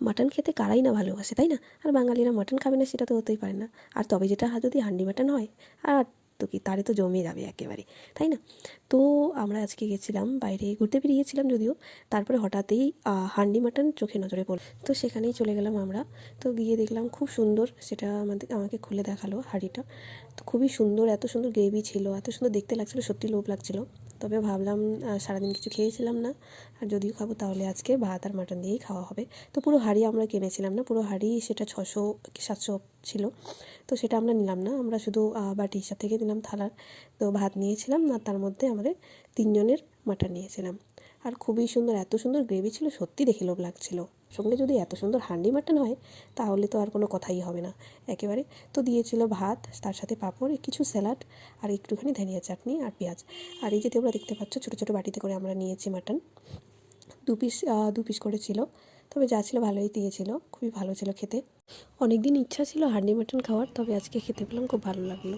Mutton খেতে কারাই না ভালোবাসে, তাই না? আর বাঙালিরা মাটন খাবে না সেটা তো হতেই পারে না। আর তবে যেটা যদি হান্ডি মাটন হয়, আর তো কি, তারে তো জমে যাবে একেবারে, তাই না? তো আমরা আজকে গেছিলাম বাইরে ঘুরতে, বেরিয়েছিলাম যদিও, তারপরে হঠাৎই হান্ডি মাটন চোখে নজরে পড়ল, তো সেখানেই চলে গেলাম আমরা। তো গিয়ে দেখলাম খুব সুন্দর, সেটা আমাকে খুলে দেখালো হাঁড়িটা। তো খুবই সুন্দর, এত সুন্দর গ্রেভি ছিল, এত সুন্দর দেখতে লাগছিলো, সত্যি লোভ লাগছিলো। তবে ভাবলাম সারাদিন কিছু খেয়েছিলাম না, আর যদিও খাবো তাহলে আজকে ভাত আর মাটন দিয়েই খাওয়া হবে। তো পুরো হাঁড়ি আমরা কিনেছিলাম না, পুরো হাঁড়ি সেটা 600 কি 700 ছিল। তো সেটা আমরা নিলাম না, আমরা শুধু বাটি হিসাব থেকে নিলাম থালার। তো ভাত নিয়েছিলাম, আর তার মধ্যে আমাদের 3 জনের মাটন নিয়েছিলাম। আর খুবই সুন্দর, এত সুন্দর গ্রেভি ছিল, সত্যি দেখে লোভ লাগছিল। সঙ্গে যদি এত সুন্দর হান্ডি মাটন হয় তাহলে তো আর কোনো কথাই হবে না একেবারে। তো দিয়েছিল ভাত, তার সাথে পাঁপড়, কিছু স্যালাড, আর একটুখানি ধনিয়া চাটনি আর পেঁয়াজ। আর এই যে তোমরা দেখতে পাচ্ছ ছোটো ছোটো বাটিতে করে আমরা নিয়েছি মাটন। 2 পিস করে ছিল, তবে যা ছিল ভালোই দিয়েছিল, খুবই ভালো ছিল খেতে। অনেক দিন ইচ্ছা ছিল হান্ডি মাটন খাওয়ার, তবে আজকে খেতে পেলাম, খুব ভালো লাগলো।